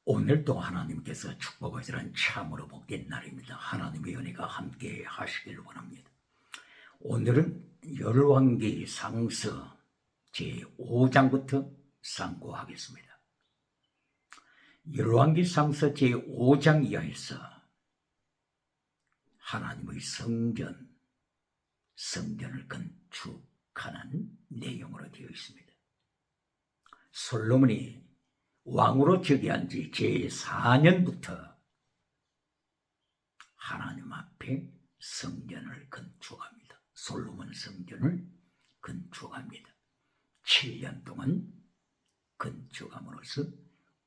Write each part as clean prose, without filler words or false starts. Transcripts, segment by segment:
오늘도 하나님께서 축복하시는 참으로 복된 날입니다. 하나님의 은혜가 함께 하시길 원합니다. 오늘은 열왕기 상서 제5장부터 상고하겠습니다. 열왕기 상서 제5장 이하에서 하나님의 성전을 건축하는 내용으로 되어 있습니다. 솔로몬이 왕으로 즉위한 지 제4년부터 하나님 앞에 성전을 건축합니다. 솔로몬 성전을 건축합니다. 7년 동안 건축함으로써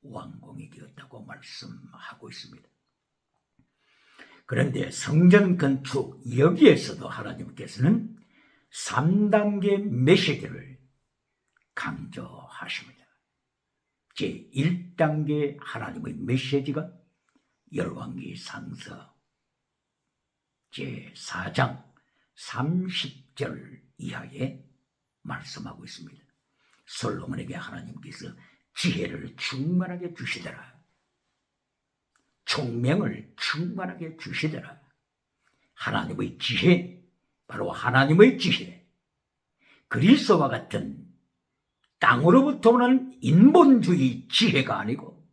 완공이 되었다고 말씀하고 있습니다. 그런데 성전 건축 여기에서도 하나님께서는 3단계 메시지를 강조하십니다. 제1단계 하나님의 메시지가 열왕기 상서 제4장 30절 이하에 말씀하고 있습니다. 솔로몬에게 하나님께서 지혜를 충만하게 주시더라. 총명을 충만하게 주시더라. 하나님의 지혜, 바로 하나님의 지혜, 그리스도와 같은 땅으로부터 오는 인본주의 지혜가 아니고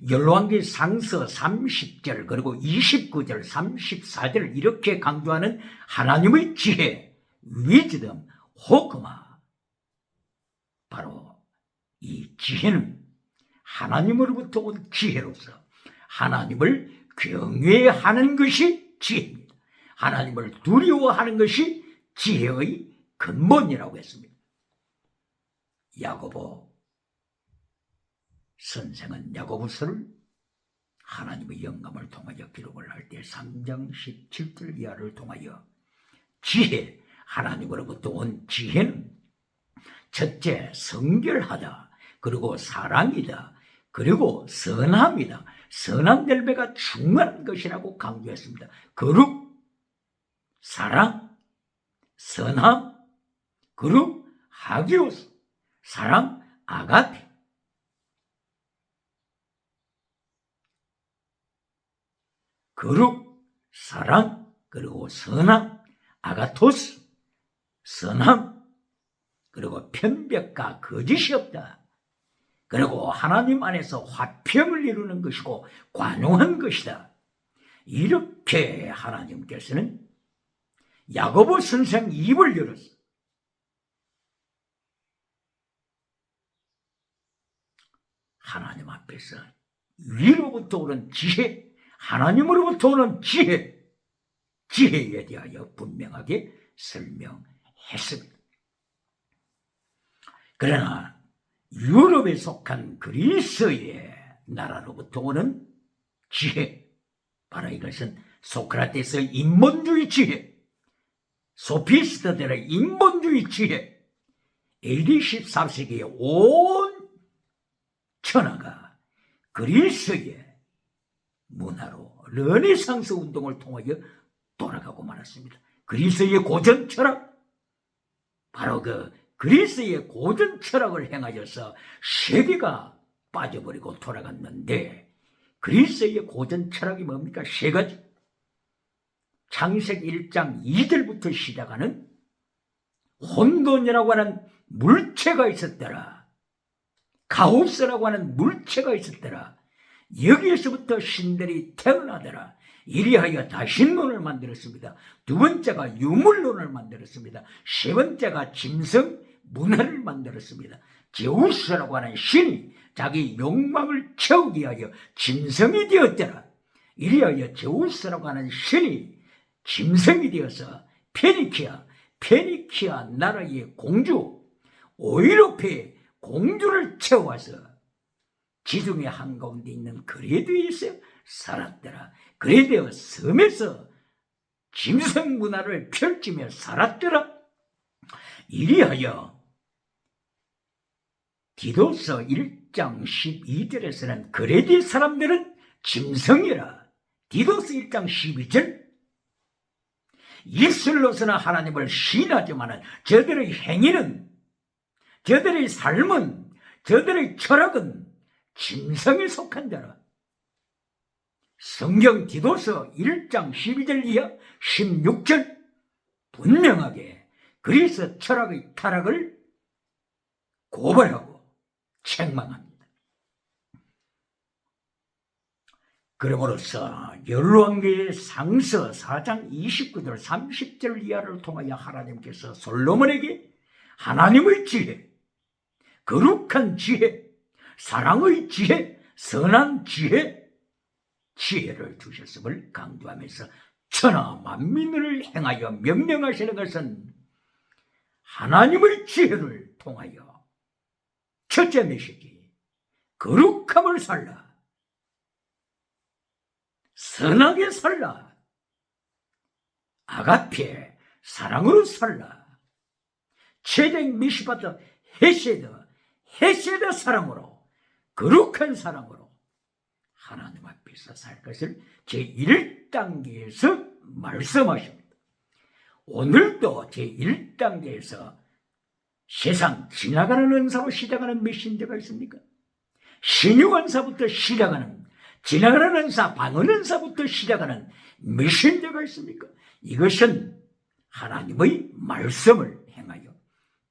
열왕기 상서 30절 그리고 29절 34절 이렇게 강조하는 하나님의 지혜, 위즈덤, 호크마, 바로 이 지혜는 하나님으로부터 온 지혜로서 하나님을 경외하는 것이 지혜입니다. 하나님을 두려워하는 것이 지혜의 근본이라고 했습니다. 야고보 선생은 야고보서를 하나님의 영감을 통하여 기록을 할 때 3장 17절 이하를 통하여 지혜, 하나님으로부터 온 지혜는 첫째 성결하다, 그리고 사랑이다, 그리고 선함이다. 선한 열매가 충만한 것이라고 강조했습니다. 거룩, 사랑, 선함, 거룩, 하기오스, 사랑, 아가페. 거룩, 사랑, 그리고 선함, 아가토스, 선함, 그리고 편벽과 거짓이 없다. 그리고 하나님 안에서 화평을 이루는 것이고 관용한 것이다. 이렇게 하나님께서는 야고보 선생 입을 열었어. 하나님 앞에서 위로부터 오는 지혜, 하나님으로부터 오는 지혜에 대하여 분명하게 설명했습니다. 그러나 유럽에 속한 그리스의 나라로부터 오는 지혜, 바로 이것은 소크라테스의 인본주의 지혜, 소피스트들의 인본주의 지혜, AD 14세기의 온 천하가 그리스의 문화로 르네상스 운동을 통하여 돌아가고 말았습니다. 그리스의 고전 철학, 바로 그리스의 고전 철학을 행하여서 세계가 빠져버리고 돌아갔는데, 그리스의 고전 철학이 뭡니까? 세 가지. 창세기 1장 2절부터 시작하는 혼돈이라고 하는 물체가 있었더라. 카오스라고 하는 물체가 있었더라. 여기에서부터 신들이 태어나더라. 이리하여 다신론을 만들었습니다. 두 번째가 유물론을 만들었습니다. 세 번째가 짐승 문화를 만들었습니다. 제우스라고 하는 신이 자기 욕망을 채우기 위하여 짐승이 되었더라. 이리하여 제우스라고 하는 신이 짐승이 되어서 페니키아 나라의 공주 오이로페의 공주를 채워서 지중해 한가운데 있는 그레드에서 살았더라. 그레드 섬에서 짐승 문화를 펼치며 살았더라. 이리하여 디도서 1장 12절에서는 그레드 사람들은 짐승이라. 디도서 1장 12절 입술로서는 하나님을 신하지만 저들의 행위는, 저들의 삶은, 저들의 철학은 짐승에 속한 자라. 성경 디도서 1장 12절 이하 16절 분명하게 그리스 철학의 타락을 고발하고 책망합니다. 그러므로서 열왕기의 상서 4장 29절 30절 이하를 통하여 하나님께서 솔로몬에게 하나님의 지혜, 거룩한 지혜, 사랑의 지혜, 선한 지혜를 주셨음을 강조하면서 천하 만민을 행하여 명령하시는 것은 하나님의 지혜를 통하여 첫째 메시지, 거룩함을 살라, 선하게 살라, 아가페, 사랑으로 살라, 체댕 미시바트 헤세드 사랑으로, 거룩한 사랑으로 하나님 앞에서 살 것을 제1단계에서 말씀하십니다. 오늘도 제1단계에서 세상 지나가는 은사로 시작하는 메신저가 있습니까? 신유관사부터 시작하는, 지나가는 은사, 방언 은사부터 시작하는 메신저가 있습니까? 이것은 하나님의 말씀을 행하여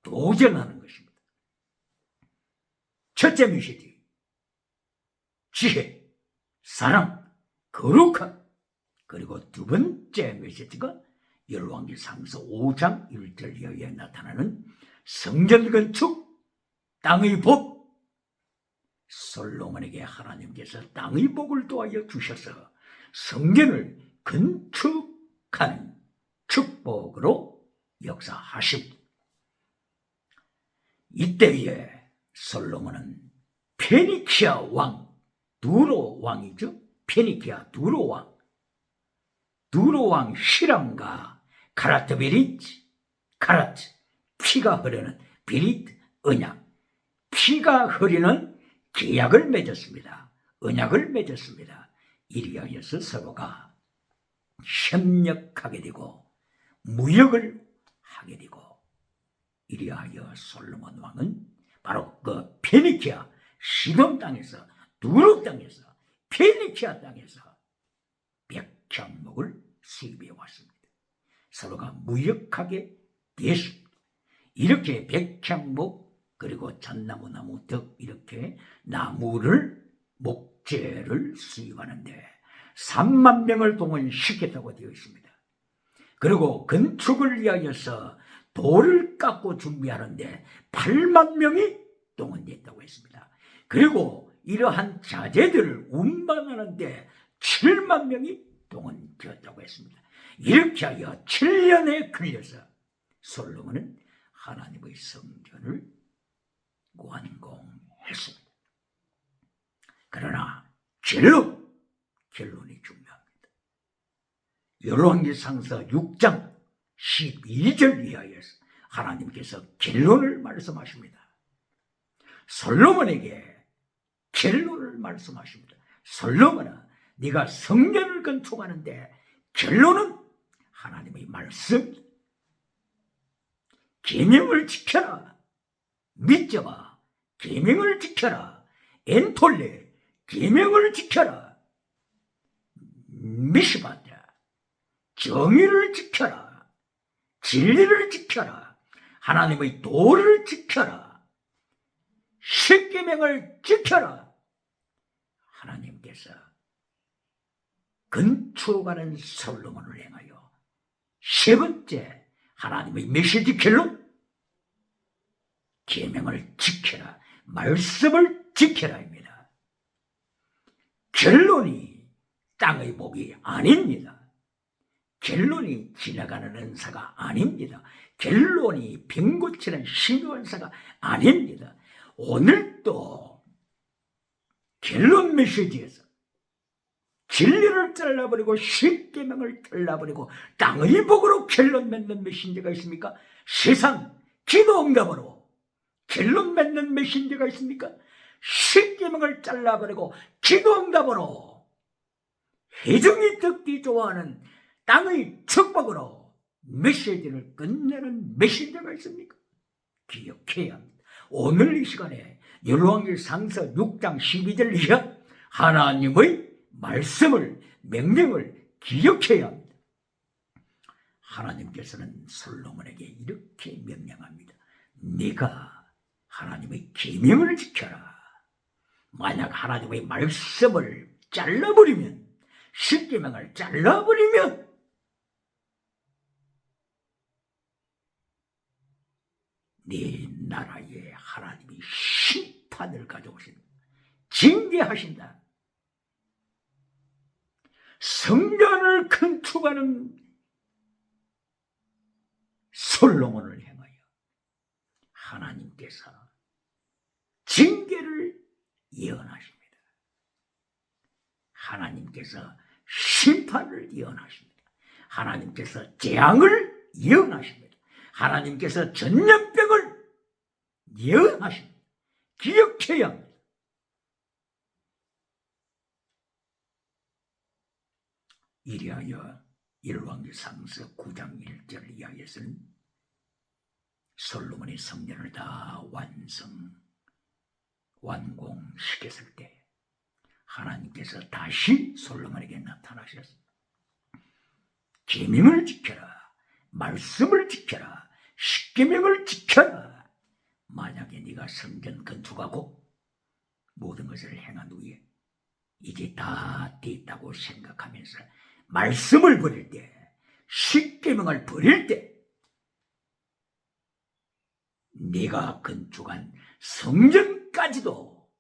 도전하는 것입니다. 첫째 메시지, 지혜, 사랑, 거룩함. 그리고 두 번째 메시지가 열왕기 상서 5장 1절 이하에 나타나는 성전 건축, 땅의 복. 솔로몬에게 하나님께서 땅의 복을 도와여 주셔서 성전을 건축하는 축복으로 역사하십니다. 이때에 솔로몬은 페니키아 왕, 두로 왕이죠. 페니키아 두로 왕 히람과 카라트 베리트, 카라트, 피가 흐르는 베리트, 언약, 피가 흐르는 계약을 맺었습니다. 언약을 맺었습니다. 이리하여서 서로가 협력하게 되고 무역을 하게 되고, 이리하여 솔로몬 왕은 바로 그 페니키아 시돈 땅에서, 두로 땅에서, 페니키아 땅에서 백향목을 수입해 왔습니다. 서로가 무역하게 됐습니다. 이렇게 백향목, 그리고 잣나무, 덕, 이렇게 나무를, 목재를 수입하는데 3만 명을 동원시켰다고 되어 있습니다. 그리고 건축을 위하여서 돌을 깎고 준비하는데 8만 명이 동원됐다고 했습니다. 그리고 이러한 자재들을 운반하는데 7만 명이 동원되었다고 했습니다. 이렇게 하여 7년에 걸려서 솔로몬은 하나님의 성전을 완공했습니다. 그러나 결론이 중요합니다. 열왕기 상서 6장 12절 이하에서 하나님께서 결론을 말씀하십니다. 솔로몬에게 결론을 말씀하십니다. 솔로몬아, 네가 성전을 건축하는데 결론은 하나님의 말씀, 계명을 지켜라. 믿져봐, 계명을 지켜라. 엔톨레, 계명을 지켜라. 미시바다, 정의를 지켜라. 진리를 지켜라. 하나님의 도를 지켜라. 십계명을 지켜라. 하나님께서 건축하는 솔로몬을 행하여 세 번째 하나님의 메시지 결론, 계명을 지켜라, 말씀을 지켜라입니다. 결론이 땅의 복이 아닙니다. 결론이 지나가는 은사가 아닙니다. 결론이 병 고치는 신유은사가 아닙니다. 오늘도 결론 메시지에서 진리를 잘라버리고 십계명을 잘라버리고 땅의 복으로 결론 맺는 메신저가 있습니까? 세상 기도응답으로 결론 맺는 메신저가 있습니까? 십계명을 잘라버리고 기도응답으로 회중이 듣기 좋아하는 땅의 축복으로 메시지를 끝내는 메신저가 있습니까? 기억해야 합니다. 오늘 이 시간에 열왕기상서 6장 12절 이하 하나님의 말씀을 명령을 기억해야 합니다. 하나님께서는 솔로몬에게 이렇게 명령합니다. 네가 하나님의 계명을 지켜라. 만약 하나님의 말씀을 잘라버리면, 십계명을 잘라버리면 네 나라에 하나님이 심판을 가져오신다. 징계하신다. 성전을 건축하는 솔로몬을 향하여 하나님께서 징계를 예언하십니다. 하나님께서 심판을 예언하십니다. 하나님께서 재앙을 예언하십니다. 하나님께서 전염병을 예언하십니다. 기억해야 합니다. 이리하여 열왕기상서 9장 1절 이하에서는 솔로몬의 성전을 다 완공시켰을 때 하나님께서 다시 솔로몬에게 나타나셨습니다. 계명을 지켜라. 말씀을 지켜라. 십계명을 지켜라. 만약에 네가 성전 건축하고 모든 것을 행한 후에 이제 다 됐다고 생각하면서 말씀을 버릴 때, 십계명을 버릴 때 네가 건축한 성전까지도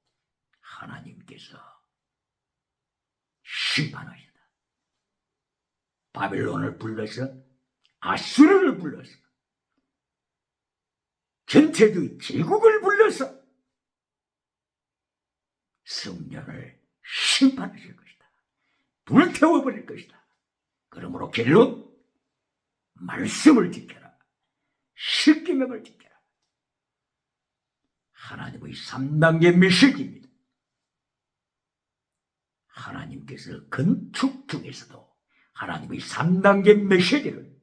하나님께서 심판하신다. 바벨론을 불러서, 아수르를 불러서, 전체주의 제국을 불러서 성전을 심판하실 것이다. 불태워버릴 것이다. 그러므로 결론, 말씀을 지켜라. 십계명을 지켜라. 하나님의 3단계 메시지입니다. 하나님께서 건축 중에서도 하나님의 3단계 메시지를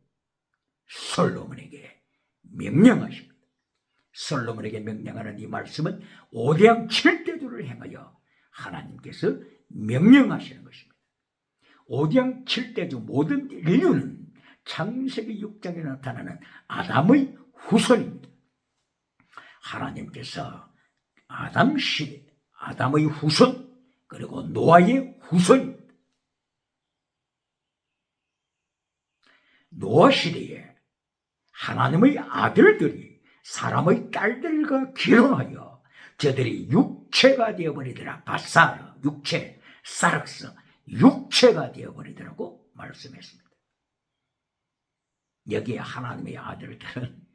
솔로몬에게 명령하십니다. 솔로몬에게 명령하는 이 말씀은 5대양 7대주를 행하여 하나님께서 명령하시는 것입니다. 5대양 7대주 모든 인류는 창세기 6장에 나타나는 아담의 후손입니다. 하나님께서 아담 시대, 아담의 후손, 그리고 노아의 후손입니다. 노아 시대에 하나님의 아들들이 사람의 딸들과 결혼하여 저들이 육체가 되어버리더라. 바사르, 육체, 사르스, 육체가 되어버리더라고 말씀했습니다. 여기에 하나님의 아들들은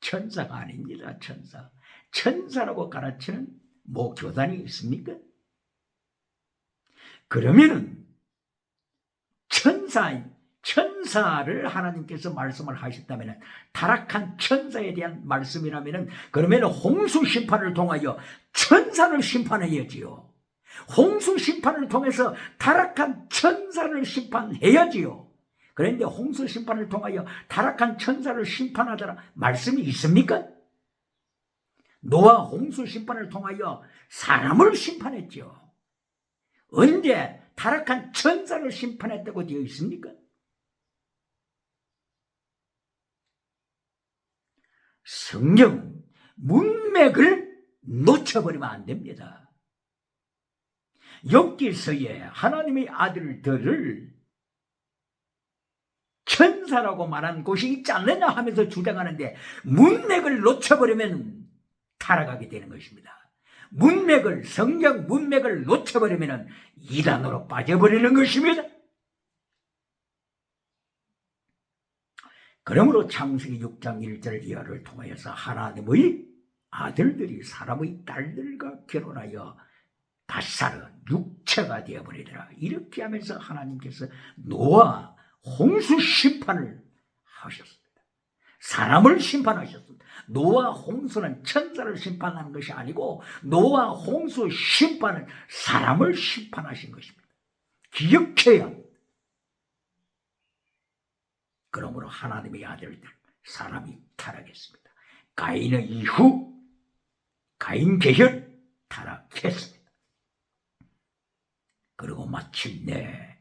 천사가 아닙니다. 천사. 천사라고 가르치는 뭐 교단이 있습니까? 그러면은 천사를 하나님께서 말씀을 하셨다면, 타락한 천사에 대한 말씀이라면, 그러면 홍수 심판을 통하여 천사를 심판해야지요. 홍수 심판을 통해서 타락한 천사를 심판해야지요. 그런데 홍수 심판을 통하여 타락한 천사를 심판하더라 말씀이 있습니까? 노아 홍수 심판을 통하여 사람을 심판했죠. 언제 타락한 천사를 심판했다고 되어 있습니까? 성경은 문맥을 놓쳐버리면 안 됩니다. 욥기서에 하나님의 아들들을 천사라고 말한 곳이 있지 않느냐 하면서 주장하는데, 문맥을 놓쳐버리면 타락하게 되는 것입니다. 성경 문맥을 놓쳐버리면 이단으로 빠져버리는 것입니다. 그러므로 창세기 6장 1절 이하를 통하여서 하나님의 아들들이 사람의 딸들과 결혼하여 바사르, 육체가 되어버리더라. 이렇게 하면서 하나님께서 노아 홍수 심판을 하셨습니다. 사람을 심판하셨습니다. 노아 홍수는 천사를 심판하는 것이 아니고, 노아 홍수 심판은 사람을 심판하신 것입니다. 기억해야 합니다. 그러므로 하나님의 아들들, 사람이 타락했습니다. 가인의 이후, 가인 계열, 타락했습니다. 그리고 마침내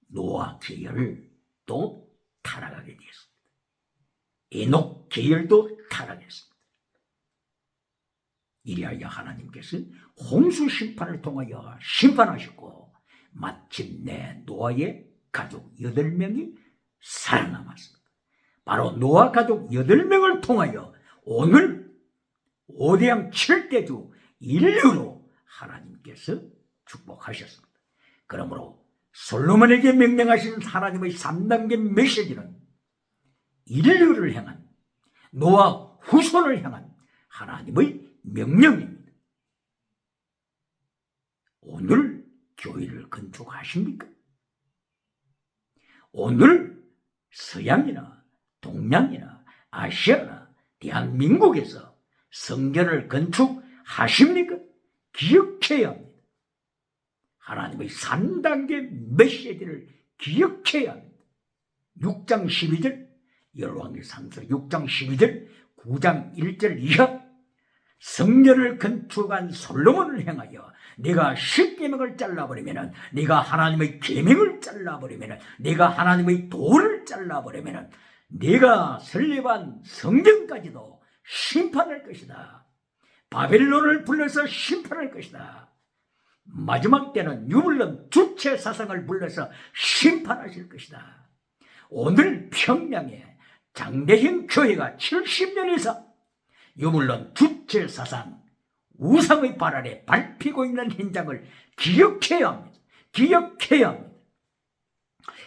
노아 계열도 타락하게 되었습니다. 에녹 계열도 타락했습니다. 이리하여 하나님께서 홍수 심판을 통하여 심판하셨고 마침내 노아의 가족 8명이 살아남았습니다. 바로 노아 가족 8명을 통하여 오늘 5대양 7대주 인류로 하나님께서 축복하셨습니다. 그러므로 솔로몬에게 명령하신 하나님의 3단계 메시지는 인류를 향한 노아 후손을 향한 하나님의 명령입니다. 오늘 교회를 건축하십니까? 오늘 서양이나 동양이나 아시아나 대한민국에서 성전을 건축하십니까? 기억해야 합니다. 하나님의 3단계 메시지를 기억해야 합니다. 6장 12절 열왕기상서 6장 12절 9장 1절 이하 성전을 건축한 솔로몬을 향하여 네가 10계명을 잘라버리면 네가 하나님의 계명을 잘라버리면 네가 하나님의 도를 잘라버리면 네가 설립한 성전까지도 심판할 것이다. 바벨론을 불러서 심판할 것이다. 마지막 때는 유물론 주체 사상을 불러서 심판하실 것이다. 오늘 평양에 장대형 교회가 70년 이상 유물론 주체 사상 우상의 발 아래 밟히고 있는 현장을 기억해야 합니다. 기억해야 합니다.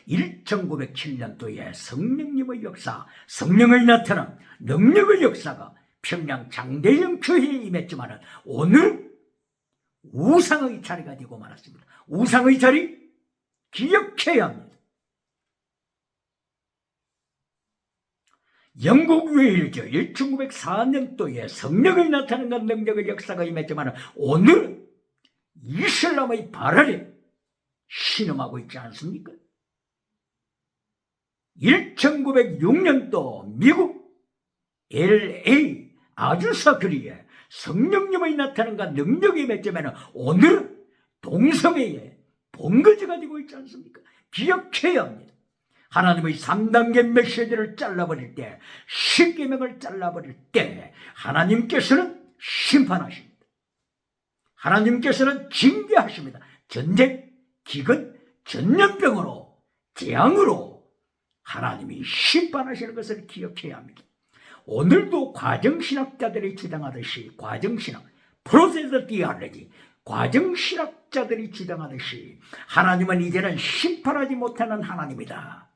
1907년도에 성령님의 역사, 성령의 나타남, 능력의 역사가 평양 장대형 교회에 임했지만 오늘 우상의 자리가 되고 말았습니다. 우상의 자리 기억해야 합니다. 영국 웨일즈 1904년도에 성령의 나타나는 능력의 역사가 임했지만 오늘은 이슬람의 발 아래 신음하고 있지 않습니까? 1906년도 미국 LA 아주사 거리에 성령님의 나타남과 능력이 임했지만 오늘은 동성애의 본거지가 되고 있지 않습니까? 기억해야 합니다. 하나님의 3단계 메시지를 잘라버릴 때, 10계명을 잘라버릴 때 하나님께서는 심판하십니다. 하나님께서는 징계하십니다. 전쟁, 기근, 전염병으로, 재앙으로 하나님이 심판하시는 것을 기억해야 합니다. 오늘도 과정신학자들이 주장하듯이 과정신학, 프로세스 디알레지, 과정신학자들이 주장하듯이 하나님은 이제는 심판하지 못하는 하나님이다.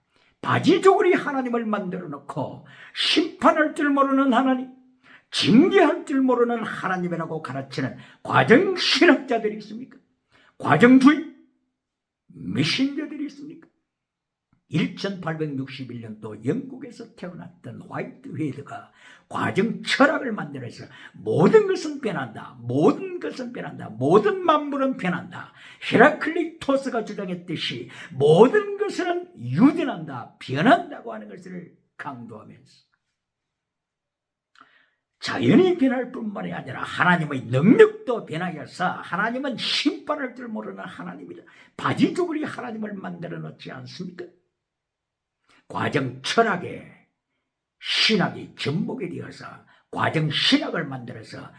바지저고리 하나님을 만들어 놓고 심판할 줄 모르는 하나님, 징계할 줄 모르는 하나님이라고 가르치는 과정신학자들이 있습니까? 과정주의 메신저들이 있습니까? 1861년도 영국에서 태어났던 화이트 헤드가 과정 철학을 만들어서 모든 것은 변한다. 모든 것은 변한다. 모든 만물은 변한다. 헤라클리토스가 주장했듯이 모든 것은 유전한다. 변한다고 하는 것을 강조하면서 자연이 변할 뿐만이 아니라 하나님의 능력도 변하여서 하나님은 심판할 줄 모르는 하나님이다. 바지저고리 하나님을 만들어 놓지 않습니까? 과정 철학에 신학이 접목이 되어서 과정 신학을 만들어서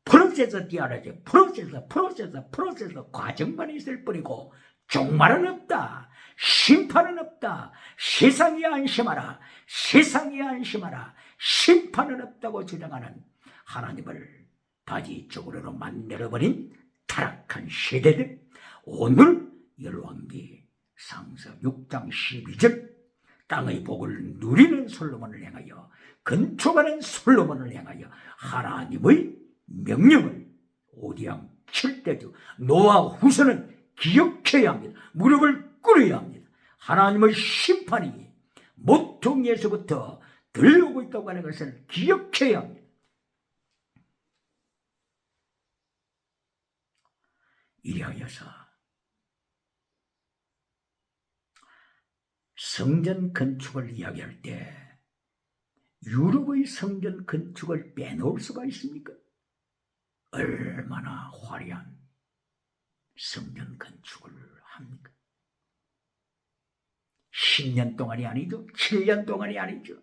프로세스 디아라지 프로세스 과정만 있을 뿐이고 종말은 없다. 심판은 없다. 세상이 안심하라. 세상이 안심하라. 심판은 없다고 주장하는 하나님을 바지저고리로 만들어버린 타락한 세대들, 오늘 열왕기 상서 6장 12절 땅의 복을 누리는 솔로몬을 향하여, 건축하는 솔로몬을 향하여 하나님의 명령을 5대양 7대주 노아 후손은 기억해야 합니다. 무릎을 꿇어야 합니다. 하나님의 심판이 모퉁이에서부터 들려오고 있다고 하는 것을 기억해야 합니다. 이리하여서 성전 건축을 이야기할 때 유럽의 성전 건축을 빼놓을 수가 있습니까? 얼마나 화려한 성전 건축을 합니까? 10년 동안이 아니죠. 7년 동안이 아니죠.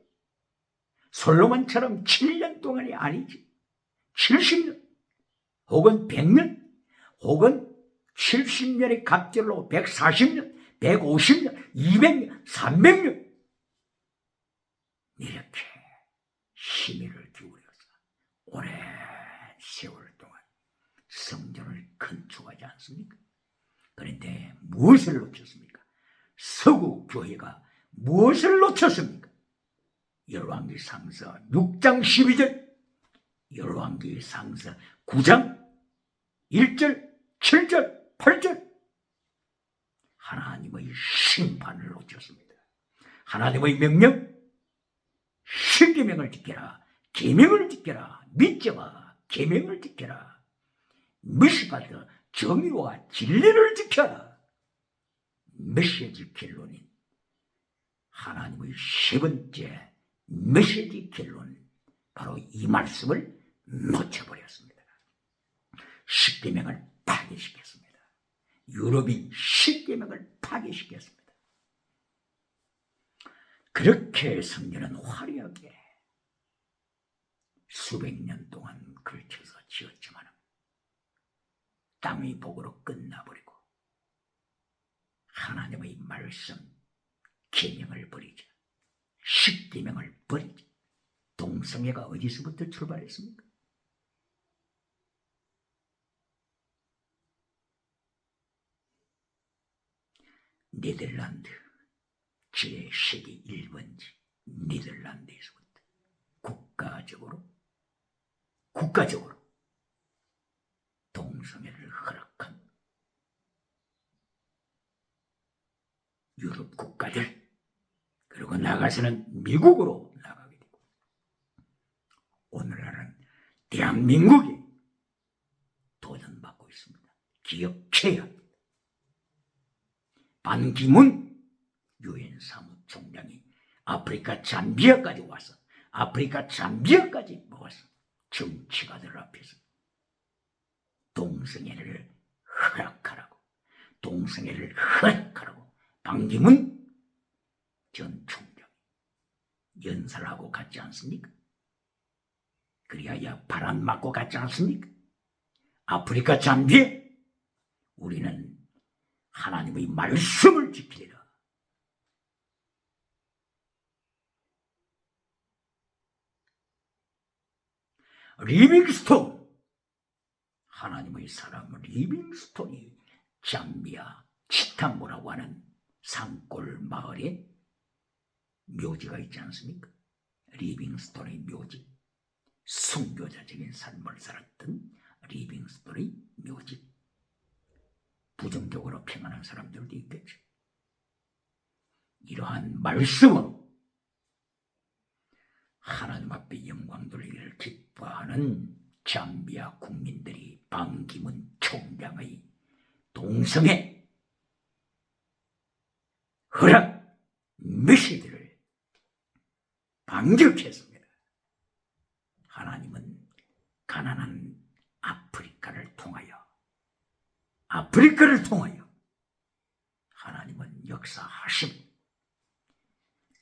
솔로몬처럼 7년 동안이 아니죠. 70년 혹은 100년 혹은 70년의 갑절로 140년, 150년, 200년, 300년 이렇게 심의를 기울여서 오랜 세월 동안 성전을 건축하지 않습니까? 그런데 무엇을 놓쳤습니까? 서구 교회가 무엇을 놓쳤습니까? 열왕기상서 6장 12절, 열왕기상서 9장 1절, 7절, 8절 하나님의 심판을 놓쳤습니다. 하나님의 명령, 십계명을 지켜라, 계명을 지켜라, 믿져와 계명을 지켜라, 미시바드 정의와 진리를 지켜라. 메시지 결론인 하나님의 세 번째 메시지 결론, 바로 이 말씀을 놓쳐버렸습니다. 십계명을 파괴시켰습니다. 유럽이 십계명을 파괴시켰습니다. 그렇게 성전은 화려하게 수백 년 동안 걸쳐서 지었지만 땅의 복으로 끝나버리고 하나님의 말씀 계명을 버리자, 십계명을 버리자. 동성애가 어디서부터 출발했습니까? 네덜란드 제 세계 1번지 네덜란드에서부터 국가적으로 동성애를 허락한 유럽 국가들, 그리고 나가서는 미국으로 나가게 되고, 오늘날은 대한민국이 도전받고 있습니다. 기억해야 합니다. 반기문 유엔 사무총장이 아프리카 잠비아까지 와서 정치가들 앞에서 동성애를 허락하라고 반기문 전 총장이 연설하고 갔지 않습니까? 그리하여 바람 맞고 갔지 않습니까? 아프리카 잠비아, 우리는 하나님의 말씀을 지키리라. 리빙스톤, 하나님의 사람 리빙스톤이 잠비아 치탐보라고 하는 산골 마을에 묘지가 있지 않습니까? 리빙스톤의 묘지, 순교자적인 삶을 살았던 리빙스톤의 묘지. 부정적으로 평안한 사람들도 있겠죠. 이러한 말씀으로 하나님 앞에 영광 돌리기를 기뻐하는 잠비아 국민들이 반기문 총장의 동성애 허락 메시지를 반격했습니다. 하나님은 가난한 아프리카를 통하여 하나님은 역사하십니다.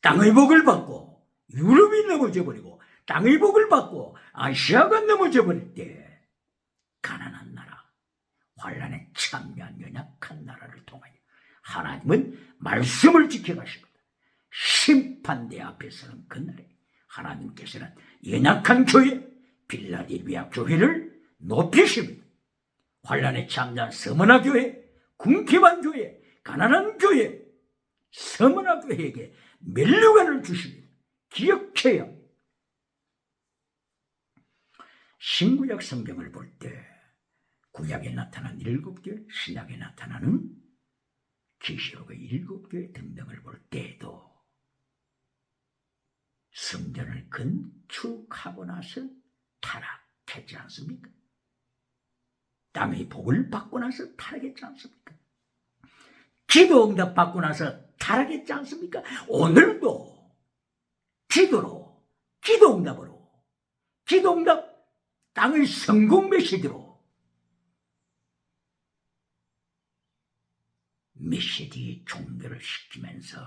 땅의 복을 받고 유럽이 넘어져 버리고 땅의 복을 받고 아시아가 넘어져 버릴 때 가난한 나라, 환란에 참여한 연약한 나라를 통하여 하나님은 말씀을 지켜가십니다. 심판대 앞에서는 그날에 하나님께서는 연약한 교회, 빌라델비아 교회를 높이십니다. 환란에 참여한 서머나 교회, 궁핍한 교회, 가난한 교회, 서머나 교회에게 면류관을 주십니다. 기억해야 합니다. 신구약 성경을 볼 때 구약에 나타난 7교회, 신약에 나타나는 계시록의 7교회 등등을 볼 때에도 성전을 건축하고 나서 타락했지 않습니까? 땅의 복을 받고 나서 타락했지 않습니까? 기도 응답 받고 나서 타락했지 않습니까? 오늘도 기도 응답 땅의 성공 메시지로 메시지 종교를 시키면서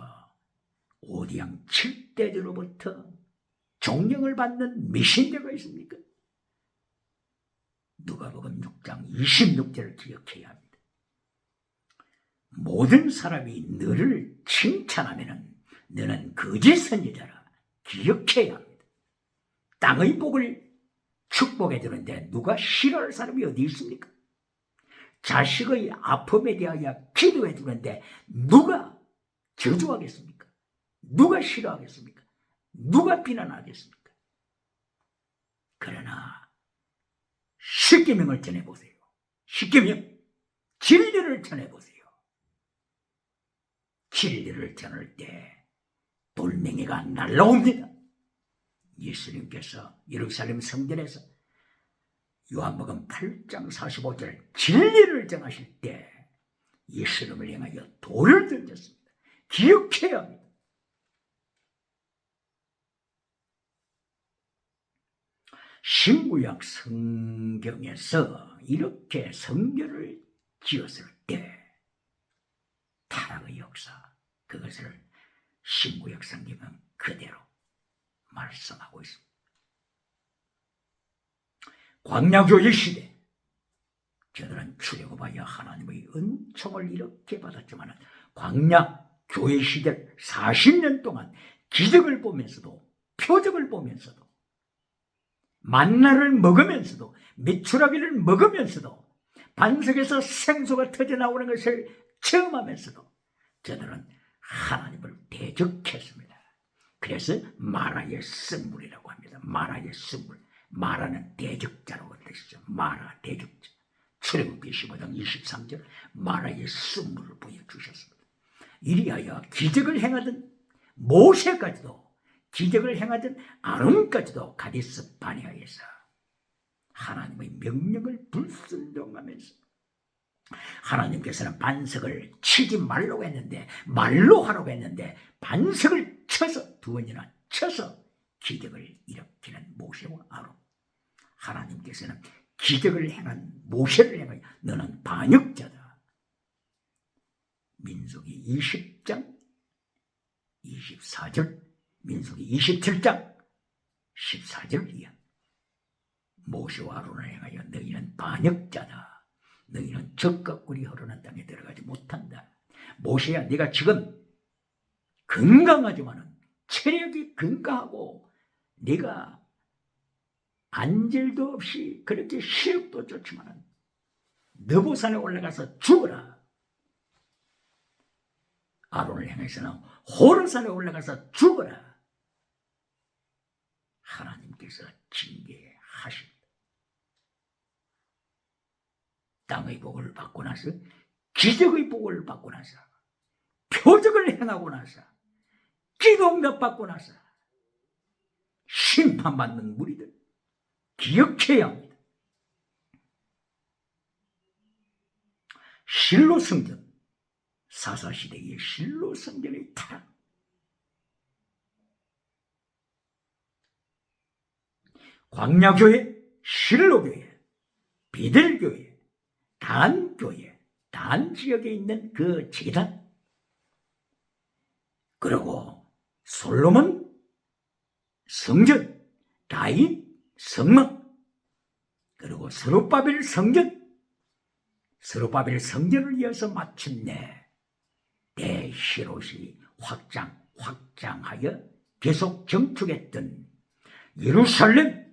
오디양 7대들로부터 존경을 받는 메신저가 있습니까? 누가복음 6장 26절을 기억해야 합니다. 모든 사람이 너를 칭찬하면 너는 거짓 선지자라 기억해야 합니다. 땅의 복을 축복해 주는데 누가 싫어할 사람이 어디 있습니까? 자식의 아픔에 대하여 기도해 주는데 누가 저주하겠습니까? 누가 싫어하겠습니까? 누가 비난하겠습니까? 그러나 십계명을 전해보세요. 십계명, 진리를 전해보세요. 진리를 전할 때 돌멩이가 날라옵니다. 예수님께서 예루살렘 성전에서 요한복음 8장 45절 진리를 전하실 때 예수님을 향하여 돌을 던졌습니다. 기억해야 합니다. 신구약 성경에서 이렇게 성전을 지었을 때 타락의 역사, 그것을 신구약 성경은 그대로 말씀하고 있습니다. 광야교회 시대, 저들은 출애굽하여 하나님의 은총을 이렇게 받았지만 광야교회 시대 40년 동안 기적을 보면서도 표적을 보면서도 만나를 먹으면서도 메추라기를 먹으면서도 반석에서 생수가 터져나오는 것을 체험하면서도 저들은 하나님을 대적했습니다. 그래서 마라의 쓴물이라고 합니다. 마라의 쓴물. 마라는 대적자라고 뜻이죠. 마라 대적자. 출애굽기 15장 23절 마라의 쓴물을 보여주셨습니다. 이리하여 기적을 행하던 모세까지도 기적을 행하던 아론까지도 가데스 바네아에서 하나님의 명령을 불순종하면서 하나님께서는 반석을 치지 말라고 했는데 말로 하라고 했는데 반석을 쳐서 두 번이나 쳐서 기적을 일으키는 모세와 아론. 하나님께서는 기적을 행한 모세를 향하여 너는 반역자다. 민수기 20장 24절 민수기 27장 14절 이하 모세와 아론을 향하여 너희는 반역자다. 너희는 적과 꿀이 흐르는 땅에 들어가지 못한다. 모세야, 네가 지금 건강하지만은 체력이 건강하고 네가 안질도 없이 그렇게 시력도 좋지만은 느보산에 올라가서 죽어라. 아론을 향해서는 호르산에 올라가서 죽어라. 하나님께서 징계하십니다. 땅의 복을 받고 나서 기적의 복을 받고 나서 표적을 행하고 나서 기도응답 받고 나서 심판받는 무리들 기억해야 합니다. 실로 성전, 사사시대의 실로 성전의 타락, 광야교회, 실로교회, 베델교회, 단교회, 단 지역에 있는 그 제단, 그리고 솔로몬 성전, 다윗 성막, 그리고 스룹바벨 성전, 스룹바벨 성전을 이어서 마침내 대히롯이 확장하여 계속 정축했던 예루살렘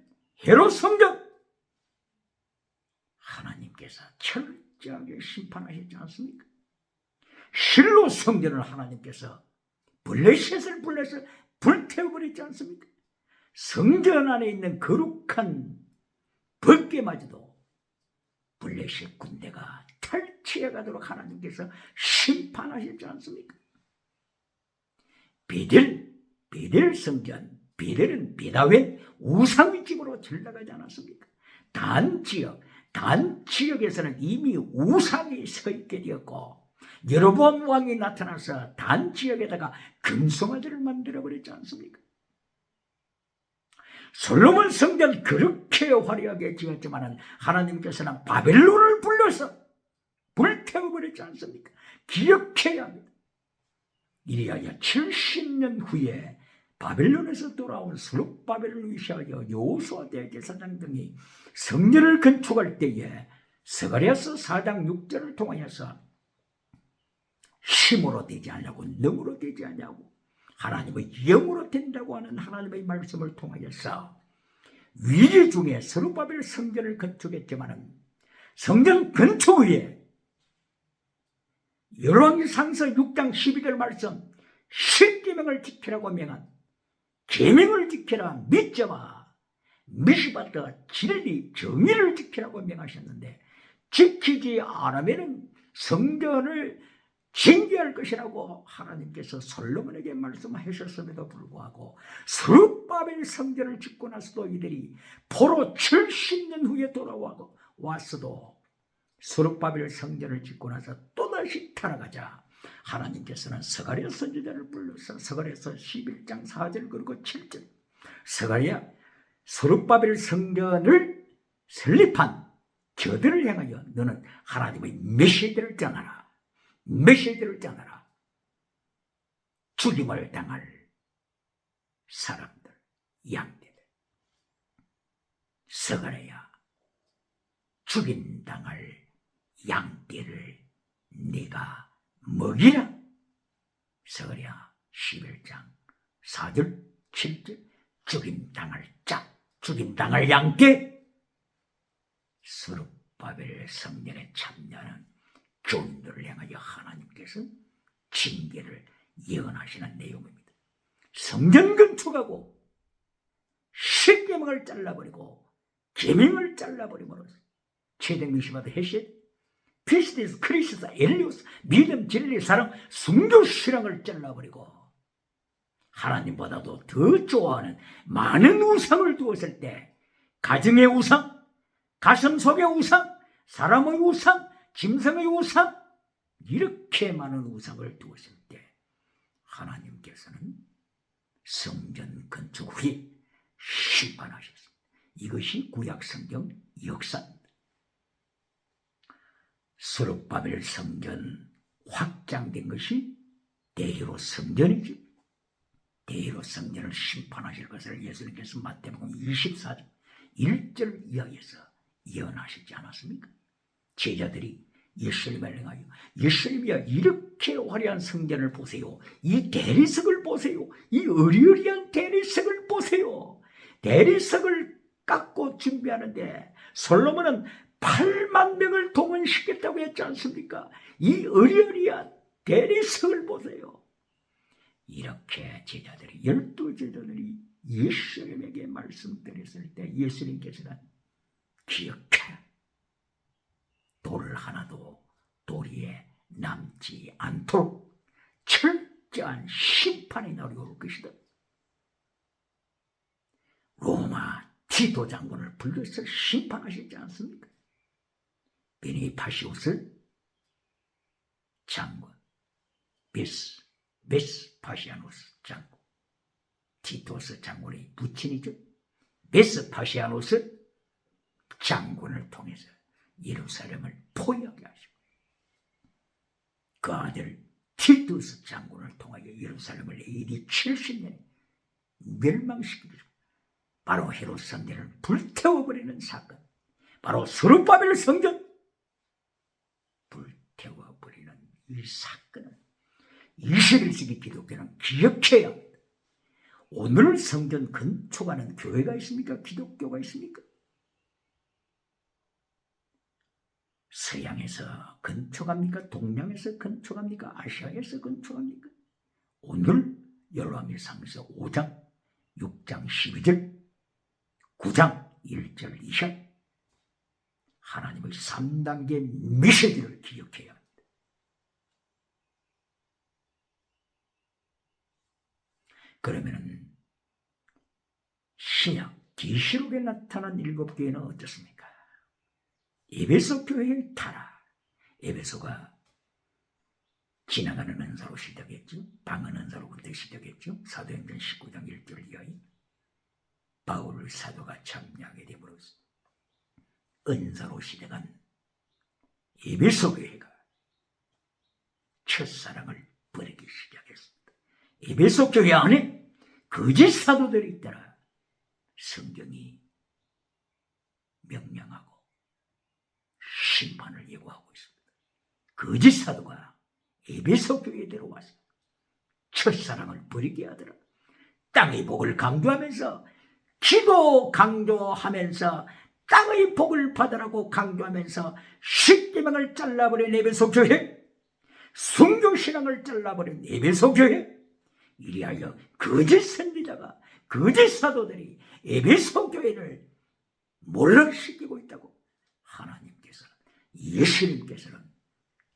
헤롯 성전, 하나님께서 철저하게 심판하셨지 않습니까? 실로 성전을 하나님께서 블레셋을 불러서 불태워버렸지 않습니까? 성전 안에 있는 거룩한 벗개마저도 블레셋 군대가 탈취해 가도록 하나님께서 심판하셨지 않습니까? 베델 성전, 베델은 베다웬 우상의 집으로 들어가지 않았습니까? 단 지역에서는 이미 우상이 서 있게 되었고 여로보암 왕이 나타나서 단 지역에다가 금송아지를 만들어버렸지 않습니까? 솔로몬 성전 그렇게 화려하게 지었지만 하나님께서는 바벨론을 불러서 불태워버렸지 않습니까? 기억해야 합니다. 이리하여 70년 후에 바벨론에서 돌아온 스룹바벨을 위시하여 여호수아 대제사장 등이 성전을 건축할 때에 스가랴서 4장 6절을 통하여서 힘으로 되지 않냐고 능으로 되지 않냐고 하나님의 영으로 된다고 하는 하나님의 말씀을 통하여서 위기 중에 스룹바벨 성전을 건축했지만 성전 건축 후에 열왕기상서 6장 12절 말씀 십계명을 지키라고 명한 계명을 지키라 믿자마 미시바다 진리 정의를 지키라고 명하셨는데 지키지 않으면 성전을 징계할 것이라고 하나님께서 솔로몬에게 말씀하셨음에도 불구하고 스룹바벨 성전을 짓고 나서도 이들이 포로 70년 후에 돌아왔어도 스룹바벨 성전을 짓고 나서 또다시 타락하자 하나님께서는 스가랴 선지자를 불러서 스가랴서 11장 4절 그리고 7절 스가랴 스룹바벨 성전을 설립한 저들을 향하여 너는 하나님의 메시지를 전하라. 메시지를 전하라. 죽임을 당할 사람들, 양떼들. 스가랴야, 죽임당할 양떼를 네가 먹이라. 스가랴 11장 4절 7절 죽임당할 자, 죽임당할 양떼. 스룹바벨 성전에 참여하는 교인들을 향하여 하나님께서 징계를 예언하시는 내용입니다. 성전 건축하고 십계명을 잘라버리고 계명을 잘라버림으로써 최대 미시바드 헤셋 피스티스 크리스사 엘리오스 믿음 진리 사랑 순교 신앙을 잘라버리고 하나님보다도 더 좋아하는 많은 우상을 두었을 때 가정의 우상, 가슴 속의 우상, 사람의 우상, 짐승의 우상 이렇게 많은 우상을 두었을 때 하나님께서는 성전 건축 후에 심판하셨습니다. 이것이 구약성경 역사입니다. 스룹바벨 성전 확장된 것이 대리로 성전이죠. 대리로 성전을 심판하실 것을 예수님께서 마태복음 24장 1절 이하에서 예언하시지 않았습니까? 제자들이 예수님을 향하여 예수님이야 이렇게 화려한 성전을 보세요. 이 대리석을 보세요. 이 어리어리한 대리석을 보세요. 대리석을 깎고 준비하는데 솔로몬은 8만 명을 동원시켰다고 했지 않습니까? 이 어리어리한 대리석을 보세요. 이렇게 제자들이 12제자들이 예수님에게 말씀드렸을 때 예수님께서는 기억해라. 돌 하나도 도리에 남지 않도록 철저한 심판이 나올 것이다. 로마 티도 장군을 불러서 심판하시지 않습니까? 베니파시우스 장군, 베스파시아누스 장군, 티토스 장군의 부친이죠. 베스파시아누스 장군을 통해서 예루살렘을 포위하게 하시고 그 아들 티투스 장군을 통하여 예루살렘을 AD 70년에 멸망시키고 바로 헤롯 성전을 불태워버리는 사건, 바로 스룹바벨 성전 불태워버리는 이 사건을 21세기 기독교는 기억해야 합니다. 오늘 성전 건축하는 교회가 있습니까? 기독교가 있습니까? 서양에서 건축합니까? 동양에서 건축합니까? 아시아에서 건축합니까? 오늘 열왕기상서 5장 6장 12절 9장 1절 2절 하나님의 3단계 메시지를 기억해야 합니다. 그러면 신약 계시록에 나타난 7교회는 어떻습니까? 에베소 교회의 타락, 에베소가 지나가는 은사로 시작했죠. 방언 은사로부터 시작했죠. 사도행전 19장 1절 이하에 바울 사도가 참여하게 되므로써 은사로 시작한 에베소 교회가 첫사랑을 버리기 시작했습니다. 에베소 교회 안에 거짓 사도들이 있더라 성경이 명령하고 심판을 예고하고 있습니다. 거짓 사도가 에베소 교회에 들어와서 첫사랑을 버리게 하더라. 땅의 복을 강조하면서 기도 강조하면서 땅의 복을 받으라고 강조하면서 십계명을 잘라버린 에베소 교회, 순교신앙을 잘라버린 에베소 교회, 이리하여 거짓 선지자가 거짓 사도들이 에베소 교회를 몰락시키고 있다고 하나님께서는 예수님께서는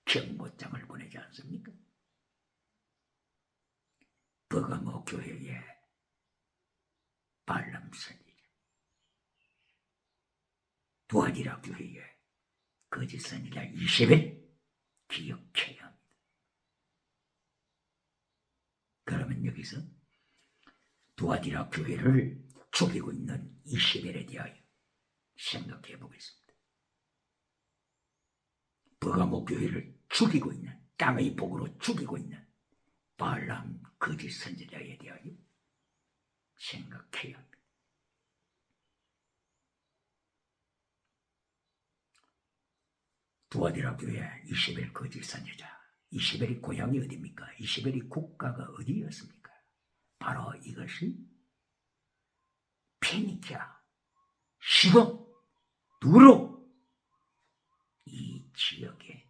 경고장을 보내지 않습니까? 버가모 교회에 발람 선지자, 두아디라 교회에 거짓 선지자 이세벨 기억해야 합니다. 그러면 여기서 두아디라 교회를 죽이고 있는 이세벨에 대하여 생각해 보겠습니다. 버가모 교회를 죽이고 있는, 땅의 복으로 죽이고 있는 발람 거짓 선지자에 대하여 생각해야 합니다. 두아디라 교회 이세벨 거짓 선지자, 이세벨이 고향이 어디입니까? 이세벨이 국가가 어디였습니까? 바로 이것이 페니키아, 시돈, 두로 이 지역에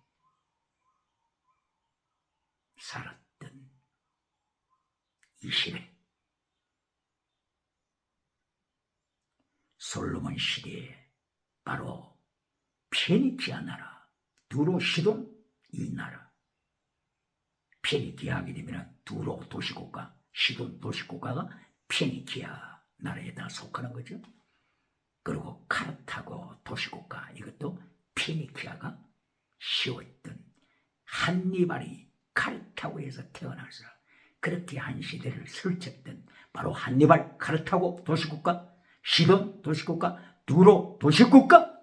살았던 이세벨, 솔로몬 시대에 바로 페니키아 나라, 두로, 시돈 이 나라, 페니키아 하게 되면 두로 도시국가, 시돈 도시국가가 페니키아 나라에 다 속하는 거죠. 그리고 카르타고 도시국가, 이것도 페니키아가 씌웠던, 한니발이 카르타고에서 태어나서 그렇게 한 시대를 설쳤던 바로 한니발 카르타고 도시국가, 시돈 도시국가, 두로 도시국가,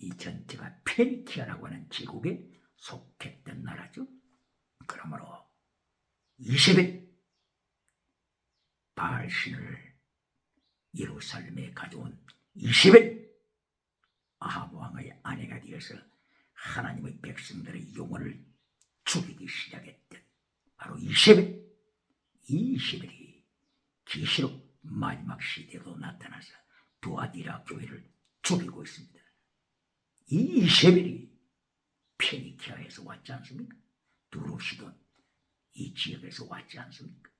이 전체가 페니키아라고 하는 제국에 속했던 나라죠. 그러므로 이세벨, 바알신을 예루살렘에 가져온 이세벨, 아합 왕의 아내가 되어서 하나님의 백성들의 영혼을 죽이기 시작했던 바로 이세벨, 이 이세벨이 계시록 마지막 시대로 나타나서 두아디라 교회를 죽이고 있습니다. 이 이세벨이 페니키아에서 왔지 않습니까? 두로시돈 이 지역에서 왔지 않습니까?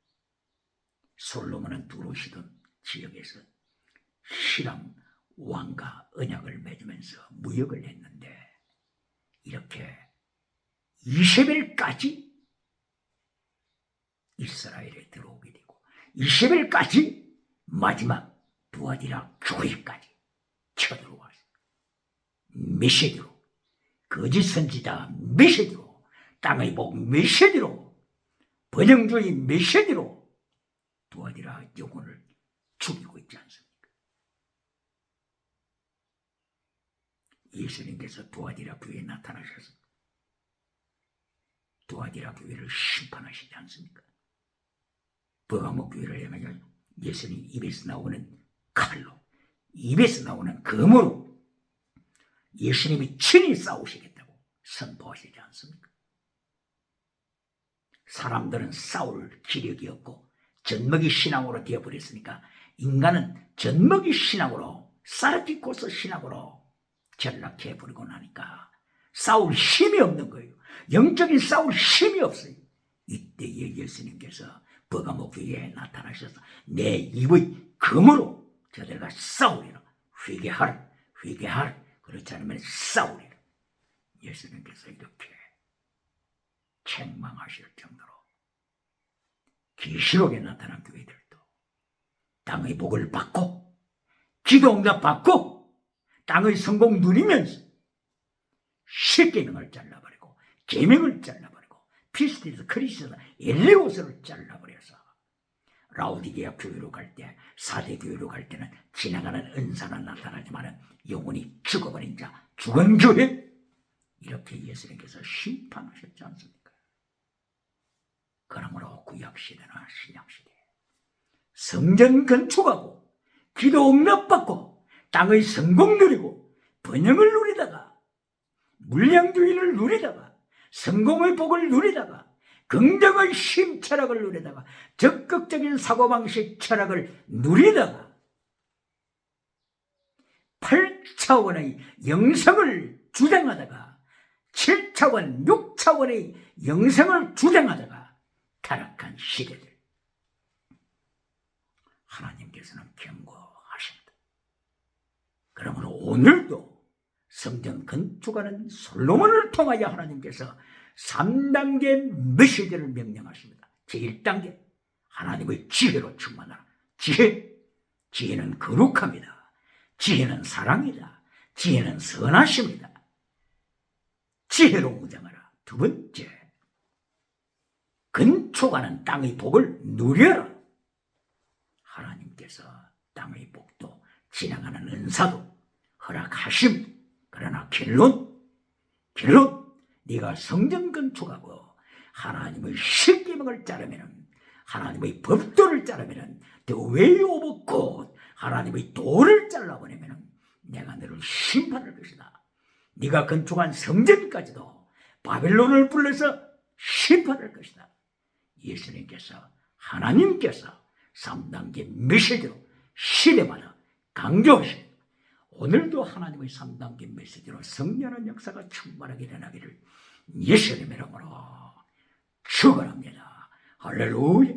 솔로몬은 두로시돈 지역에서 히람 왕과 언약을 맺으면서 무역을 했는데 이렇게 이세벨까지 이스라엘에 들어오게 되고 이세벨까지 마지막 두아디라 교회까지 쳐들어왔어요. 메시지로, 거짓 선지자 메시지로, 땅의 복 메시지로, 번영주의 메시지로 두아디라 영혼을 죽이고 있지 않습니까? 예수님께서 두아디라 교회에 나타나셔서 두아디라 교회를 심판하시지 않습니까? 버가모 교회를 향하여 예수님 입에서 나오는 칼로, 입에서 나오는 검으로 예수님이 친히 싸우시겠다고 선포하시지 않습니까? 사람들은 싸울 기력이 없고 젖먹이 신앙으로 되어버렸으니까 인간은 젖먹이 신앙으로, 사르티코스 신앙으로 전락해버리고 나니까 싸울 힘이 없는 거예요. 영적인 싸울 힘이 없어요. 이때에 예수님께서 버가모 교회에 나타나셔서 내 입의 검으로 저들과 싸우리라. 회개하라, 회개하라. 그렇지 않으면 싸우리라. 예수님께서 이렇게 책망하실 정도로 계시록에 나타난 교회들도 땅의 복을 받고 기도 응답 받고 땅의 성공 누리면서 십계명을 잘라버리고 계명을 잘라버리고 피스티스, 크리스나, 엘레오스를 잘라버려서 라오디게아 교회로 갈 때, 사대 교회로 갈 때는 지나가는 은사는 나타나지만 영혼이 죽어버린 자, 죽은 교회, 이렇게 예수님께서 심판하셨지 않습니까? 그러므로 구약시대나 신약시대 성전 건축하고 기도 응답받고 땅의 성공 누리고 번영을 누리다가 물량주의를 누리다가 성공의 복을 누리다가 긍정의 심 철학을 누리다가 적극적인 사고방식 철학을 누리다가 8차원의 영성을 주장하다가 7차원, 6차원의 영성을 주장하다가 타락한 시대들, 하나님께서는 경고하십니다. 그러므로 오늘도 성전 건축하는 솔로몬을 통하여 하나님께서 3단계 메시지를 명령하십니다. 제1단계, 하나님의 지혜로 충만하라. 지혜는 거룩합니다. 지혜는 사랑이다. 지혜는 선하십니다. 지혜로 무장하라. 두 번째, 건축하는 땅의 복을 누려라. 하나님께서 땅의 복도 지나가는 은사도 허락하십니다. 그러나 결론, 네가 성전 건축하고 하나님의 십계명을 따르면, 하나님의 법도를 따르면, the way of God, 하나님의 도를 잘라버리면 내가 너를 심판할 것이다. 네가 건축한 성전까지도 바벨론을 불러서 심판할 것이다. 예수님께서, 하나님께서 3단계 메시지로 시대마다 강조하십니다. 오늘도 하나님의 3단계 메시지로 성령의 역사가 충만하게 일어나기를 예수님의 이름으로 축원합니다. 할렐루야.